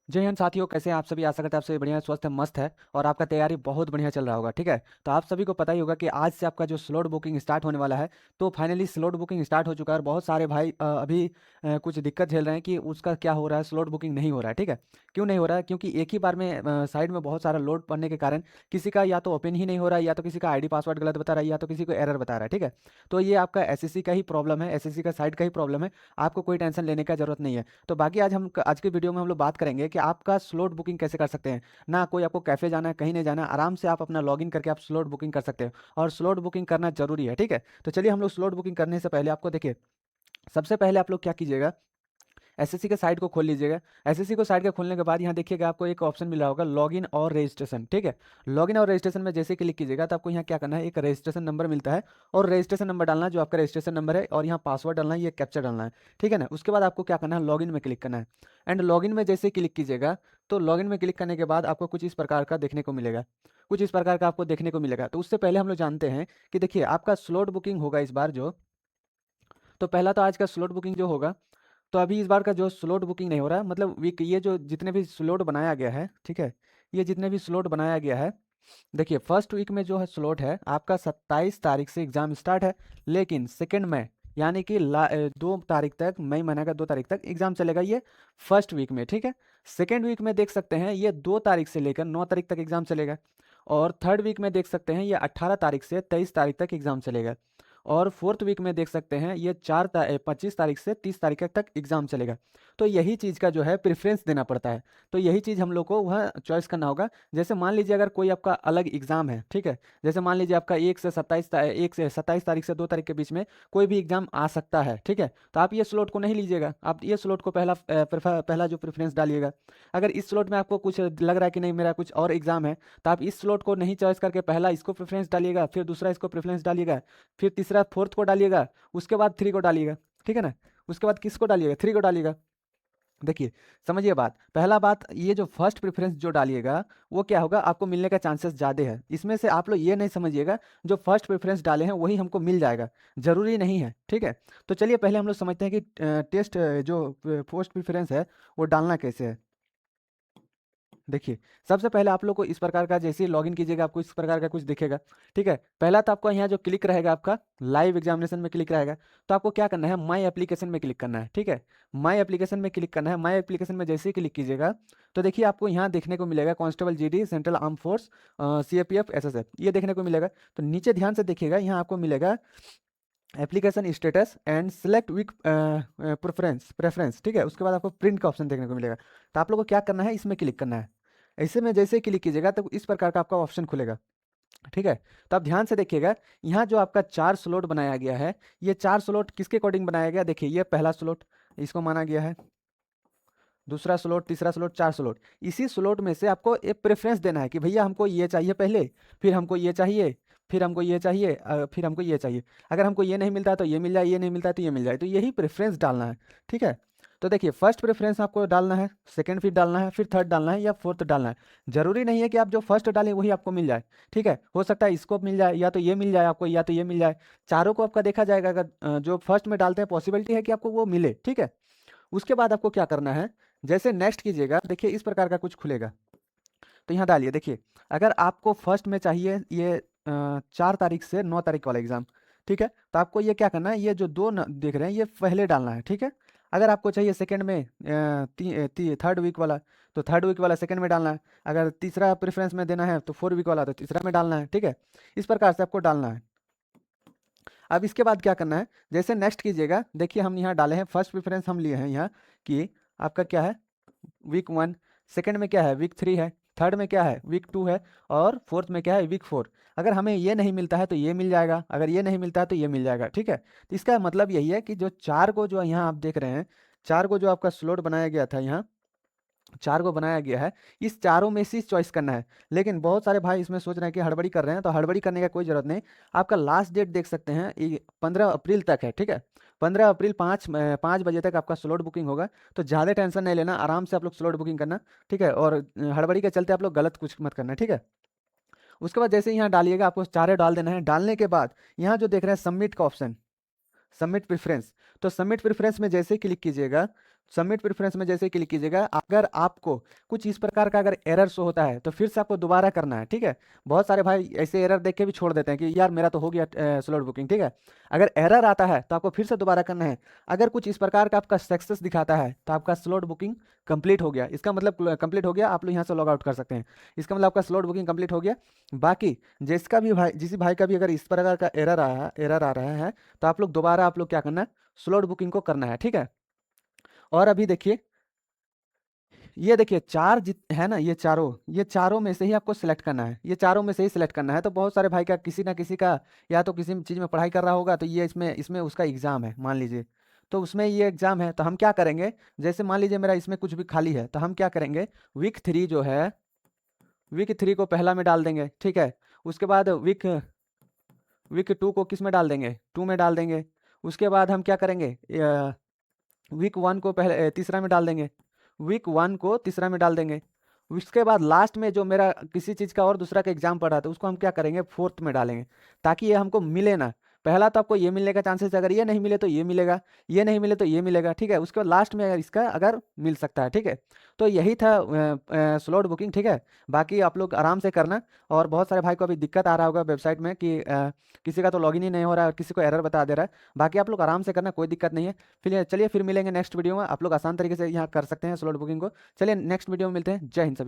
जय हिंद साथियों, कैसे हैं आप सभी। आशा करते हैं आप सभी बढ़िया स्वस्थ है, मस्त है और आपका तैयारी बहुत बढ़िया चल रहा होगा। ठीक है, तो आप सभी को पता ही होगा कि आज से आपका जो स्लॉट बुकिंग स्टार्ट होने वाला है। तो फाइनली स्लॉट बुकिंग स्टार्ट हो चुका है और बहुत सारे भाई अभी कुछ दिक्कत झेल रहे हैं कि उसका क्या हो रहा है, स्लॉट बुकिंग नहीं हो रहा है। ठीक है, क्यों नहीं हो रहा है? क्योंकि एक ही बार में साइड में बहुत सारा लोड पड़ने के कारण किसी का या तो ओपन ही नहीं हो रहा है, या तो किसी का आईडी पासवर्ड गलत बता रहा है, या तो किसी को एरर बता रहा है। ठीक है, तो ये आपका एसएससी का ही प्रॉब्लम है, एसएससी का साइड का ही प्रॉब्लम है। आपको कोई टेंशन लेने का जरूरत नहीं है। तो बाकी आज की वीडियो में हम लोग बात करेंगे कि आपका स्लॉट बुकिंग कैसे कर सकते हैं। ना कोई आपको कैफे जाना है, कहीं नहीं जाना है, आराम से आप अपना लॉगिन करके आप स्लॉट बुकिंग कर सकते हैं। और स्लॉट बुकिंग करना जरूरी है। ठीक है, तो चलिए हम लोग स्लॉट बुकिंग करने से पहले आपको देखिए, सबसे पहले आप लोग क्या कीजिएगा, एसएससी के साइट को खोल लीजिएगा। एसएससी को साइट के खोलने के बाद यहाँ देखिएगा आपको एक ऑप्शन मिल रहा होगा लॉगिन और रजिस्ट्रेशन। ठीक है, लॉगिन और रजिस्ट्रेशन में जैसे क्लिक कीजिएगा तो आपको यहाँ क्या करना है, एक रजिस्ट्रेशन नंबर मिलता है और रजिस्ट्रेशन नंबर डालना है जो आपका रजिस्ट्रेशन नंबर है, और यहाँ पासवर्ड डालना है, ये कैप्चर डालना है। ठीक है ना, उसके बाद आपको क्या करना है, लॉगिन में क्लिक करना है। एंड लॉगिन में जैसे क्लिक कीजिएगा तो लॉगिन में क्लिक करने के बाद आपको कुछ इस प्रकार का देखने को मिलेगा, कुछ इस प्रकार का आपको देखने को मिलेगा। तो उससे पहले हम लोग जानते हैं कि देखिए आपका स्लॉट बुकिंग होगा इस बार जो, तो पहला तो आज का स्लॉट बुकिंग जो होगा, तो अभी इस बार का जो स्लॉट बुकिंग नहीं हो रहा है, मतलब वीक ये जो जितने भी स्लॉट बनाया गया है, ठीक है, ये जितने भी स्लॉट बनाया गया है, देखिए फर्स्ट वीक में जो है स्लॉट है आपका 27 तारीख से एग्जाम स्टार्ट है। लेकिन सेकेंड में यानी कि 2 तारीख तक, मई महीने का 2 तारीख तक एग्जाम चलेगा ये फर्स्ट वीक में। ठीक है, सेकेंड वीक में देख सकते हैं ये 2 तारीख से लेकर 9 तारीख तक एग्जाम चलेगा। और थर्ड वीक में देख सकते हैं ये 18 तारीख से 23 तारीख तक एग्जाम चलेगा। और फोर्थ वीक में देख सकते हैं ये 25 तारीख से 30 तारीख तक एग्जाम चलेगा। तो यही चीज़ का जो है प्रेफरेंस देना पड़ता है। तो यही चीज़ हम लोग को वह चॉइस करना होगा। जैसे मान लीजिए अगर कोई आपका अलग एग्जाम है, ठीक है, जैसे मान लीजिए आपका 1 से 27 तारीख से 2 तारीख के बीच में कोई भी एग्जाम आ सकता है। ठीक है, तो आप ये स्लॉट को नहीं लीजिएगा, आप ये स्लॉट को पहला जो प्रेफरेंस डालिएगा। अगर इस स्लॉट में आपको कुछ लग रहा है कि नहीं मेरा कुछ और एग्जाम है, तो आप इस स्लॉट को नहीं चॉइस करके पहला इसको प्रेफरेंस डालिएगा, फिर दूसरा इसको प्रेफरेंस डालिएगा, फिर तीसरा फोर्थ को डालिएगा, उसके बाद थ्री को डालिएगा। ठीक है ना, उसके बाद किसको डालिएगा, थ्री को डालिएगा। देखिए, समझिए बात, पहला बात ये जो फर्स्ट प्रेफरेंस जो डालिएगा वो क्या होगा, आपको मिलने का चांसेस ज़्यादा है। इसमें से आप लोग ये नहीं समझिएगा जो फर्स्ट प्रेफरेंस डाले हैं वही हमको मिल जाएगा, जरूरी नहीं है। ठीक है, तो चलिए पहले हम लोग समझते हैं कि टेस्ट जो फर्स्ट प्रेफरेंस है वो डालना कैसे है। देखिए, सबसे पहले आप लोग को इस प्रकार का, जैसे ही लॉगिन कीजिएगा आपको इस प्रकार का कुछ दिखेगा। ठीक है, पहला तो आपको यहाँ जो क्लिक रहेगा आपका लाइव एग्जामिनेशन में क्लिक रहेगा, तो आपको क्या करना है, माई एप्लीकेशन में क्लिक करना है। ठीक है, माई एप्लीकेशन में क्लिक करना है। माई एप्लीकेशन में जैसे ही क्लिक कीजिएगा तो देखिए आपको यहाँ देखने को मिलेगा constable GD, central arm force, CAPF, SSF, ये देखने को मिलेगा। तो नीचे ध्यान से देखिएगा, यहाँ आपको मिलेगा application status and select week preference preference. ठीक है, उसके बाद आपको प्रिंट का ऑप्शन देखने को मिलेगा। तो आप लोग को क्या करना है, इसमें क्लिक करना है। ऐसे में जैसे ही क्लिक कीजिएगा तो इस प्रकार का आपका ऑप्शन खुलेगा। ठीक है, तो आप ध्यान से देखिएगा, यहाँ जो आपका 4 स्लॉट बनाया गया है, ये 4 स्लॉट किसके अकॉर्डिंग बनाया गया, देखिए ये पहला स्लॉट इसको माना गया है, दूसरा स्लॉट, तीसरा स्लॉट, 4 स्लॉट। इसी स्लॉट में से आपको एक प्रेफरेंस देना है कि भैया हमको ये चाहिए पहले, फिर हमको ये चाहिए, फिर हमको ये चाहिए, फिर हमको ये चाहिए। अगर हमको ये नहीं मिलता है तो ये मिल जाए, ये नहीं मिलता है तो ये मिल जाए, तो यही प्रेफरेंस डालना है। ठीक है, तो देखिए फर्स्ट प्रेफरेंस आपको डालना है, सेकंड फिर डालना है, फिर थर्ड डालना है, या फोर्थ डालना है। जरूरी नहीं है कि आप जो फर्स्ट डालें वही आपको मिल जाए। ठीक है, हो सकता है इसको मिल जाए, या तो ये मिल जाए आपको, या तो ये मिल जाए। चारों को आपका देखा जाएगा, अगर जो फर्स्ट में डालते हैं पॉसिबिलिटी है कि आपको वो मिले। ठीक है, उसके बाद आपको क्या करना है, जैसे नेक्स्ट कीजिएगा देखिए इस प्रकार का कुछ खुलेगा। तो यहाँ डालिए, देखिए अगर आपको फर्स्ट में चाहिए ये 4 तारीख से 9 तारीख वाला एग्जाम, ठीक है, तो आपको ये क्या करना है, ये जो दो देख रहे हैं ये पहले डालना है। ठीक है, अगर आपको चाहिए सेकंड में थर्ड वीक वाला, तो थर्ड वीक वाला सेकंड में डालना है। अगर तीसरा प्रेफरेंस में देना है तो 4 वीक वाला तो तीसरा में डालना है। ठीक है, इस प्रकार से आपको डालना है। अब इसके बाद क्या करना है, जैसे नेक्स्ट कीजिएगा, देखिए हम यहाँ डाले हैं फर्स्ट प्रेफरेंस हम लिए हैं यहाँ कि आपका क्या है, वीक 1, सेकंड में क्या है, वीक 3 है, थर्ड में क्या है, वीक 2 है, और फोर्थ में क्या है, वीक 4। अगर हमें ये नहीं मिलता है तो ये मिल जाएगा, अगर ये नहीं मिलता है तो ये मिल जाएगा। ठीक है, तो इसका मतलब यही है कि जो 4 को जो यहाँ आप देख रहे हैं, 4 को जो आपका स्लॉट बनाया गया था, यहाँ 4 को बनाया गया है, इस चारों में से चॉइस करना है। लेकिन बहुत सारे भाई इसमें सोच रहे हैं कि हड़बड़ी कर रहे हैं, तो हड़बड़ी करने का कोई जरूरत नहीं। आपका लास्ट डेट देख सकते हैं 15 अप्रैल तक है। ठीक है, 15 अप्रैल 5 बजे तक आपका स्लॉट बुकिंग होगा। तो ज़्यादा टेंशन नहीं लेना, आराम से आप लोग स्लॉट बुकिंग करना। ठीक है, और हड़बड़ी के चलते आप लोग गलत कुछ मत करना। ठीक है, उसके बाद जैसे यहाँ डालिएगा आपको चारे डाल देना है। डालने के बाद यहाँ जो देख रहे हैं सबमिट का ऑप्शन, सबमिट प्रेफरेंस, तो सबमिट प्रेफरेंस में जैसे ही क्लिक कीजिएगा सबमिट प्रेफरेंस में जैसे क्लिक कीजिएगा, अगर आपको कुछ इस प्रकार का अगर एरर शो होता है तो फिर से आपको दोबारा करना है, ठीक है। बहुत सारे भाई ऐसे एरर देख के भी छोड़ देते हैं कि यार मेरा तो हो गया स्लॉट बुकिंग, ठीक है। अगर एरर आता है तो आपको फिर से दोबारा करना है। अगर कुछ इस प्रकार का आपका सक्सेस दिखाता है तो आपका स्लॉट बुकिंग कंप्लीट हो गया, इसका मतलब कंप्लीट हो गया, आप लोग यहाँ से लॉग आउट कर सकते हैं। इसका मतलब आपका स्लॉट बुकिंग कंप्लीट हो गया। बाकी जिसका भी भाई, जिस भाई का भी अगर इस प्रकार का एरर आ रहा है तो आप लोग दोबारा आप लोग क्या करना है, स्लॉट बुकिंग को करना है, ठीक है। और अभी देखिए, ये देखिए चार जित है ना, ये चारों में से ही आपको सिलेक्ट करना है, ये चारों में से ही सिलेक्ट करना है। तो बहुत सारे भाई का किसी ना किसी का या तो किसी चीज़ में पढ़ाई कर रहा होगा, तो ये इसमें इसमें उसका एग्ज़ाम है मान लीजिए, तो उसमें ये एग्ज़ाम है, तो हम क्या करेंगे, जैसे मान लीजिए मेरा इसमें कुछ भी खाली है तो हम क्या करेंगे, वीक 3 जो है, वीक 3 को पहला में डाल देंगे, ठीक है। उसके बाद वीक 2 को किस में डाल देंगे, 2 में डाल देंगे। उसके बाद हम क्या करेंगे, वीक 1 को पहले तीसरा में डाल देंगे, वीक 1 को तीसरा में डाल देंगे। उसके बाद लास्ट में जो मेरा किसी चीज़ का और दूसरा का एग्जाम पड़ रहा था उसको हम क्या करेंगे, फोर्थ में डालेंगे, ताकि ये हमको मिले ना। पहला तो आपको ये मिलने का चांसेस, अगर ये नहीं मिले तो ये मिलेगा, ये नहीं मिले तो ये मिलेगा, ठीक है। उसके बाद लास्ट में अगर इसका अगर मिल सकता है, ठीक है। तो यही था स्लॉट बुकिंग, ठीक है। बाकी आप लोग आराम से करना। और बहुत सारे भाई को अभी दिक्कत आ रहा होगा वेबसाइट में कि किसी का तो लॉगिन ही नहीं हो रहा है और किसी को एरर बता दे रहा है। बाकी आप लोग आराम से करना, कोई दिक्कत नहीं है। फिर चलिए फिर मिलेंगे नेक्स्ट वीडियो में, आप लोग आसान तरीके से यहाँ कर सकते हैं स्लॉट बुकिंग को। चलिए नेक्स्ट वीडियो में मिलते हैं। जय हिंद सभी।